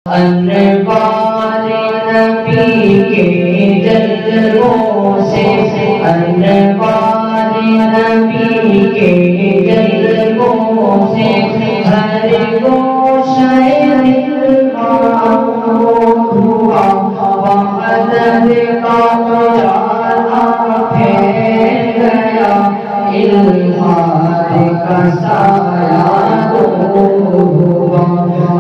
انوار نبی کے جلووں سے، انوار نبی کے جلووں سے، ہر گوشہ دل معمور ہوا، وحدت کا اجالا پھیل گیا، الہاد کا سایہ دور ہوا۔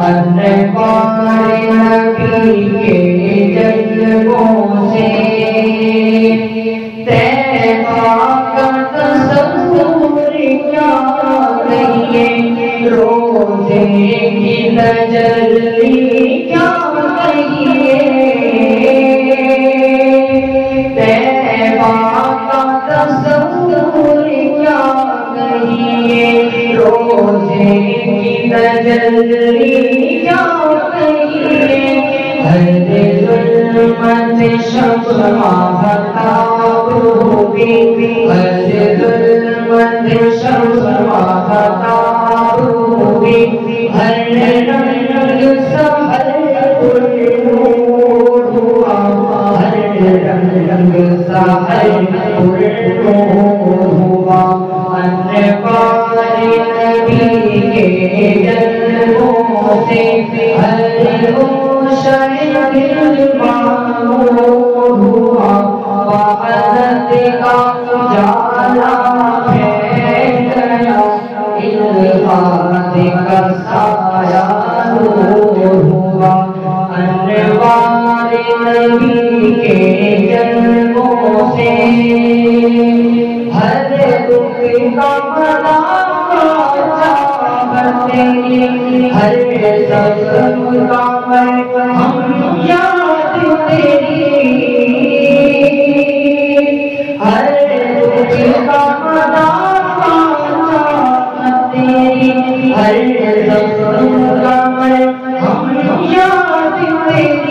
انوار نبی کے جلووں سے، طیبہ کا تصور کیا کہیے، روزے کی تجلی کیا کہیے، طیبہ کا تصور کیا کہیے، روزے کی تجلی کیا کہیے، ہر ظلمت شب ماہتاب ہوگی، ہر ظلمت شب ماہتاب ہوگی، ہر رنگ سحر پر نور ہوا، ہر رنگ سحر پر نور ہوا۔ انوار نبی کے جلووں سے، ہر گوشہ دل معمور ہوا، وحدت کا اجالا پھیل گیا، الہاد کا سایہ دور ہوا۔ انوار نبی کے جلووں سے، ہر دکھ کا ہر زخم کا ہم یاد تیری، ہر دکھ کا تیری، ہر زخم کا ہم یاد تیری،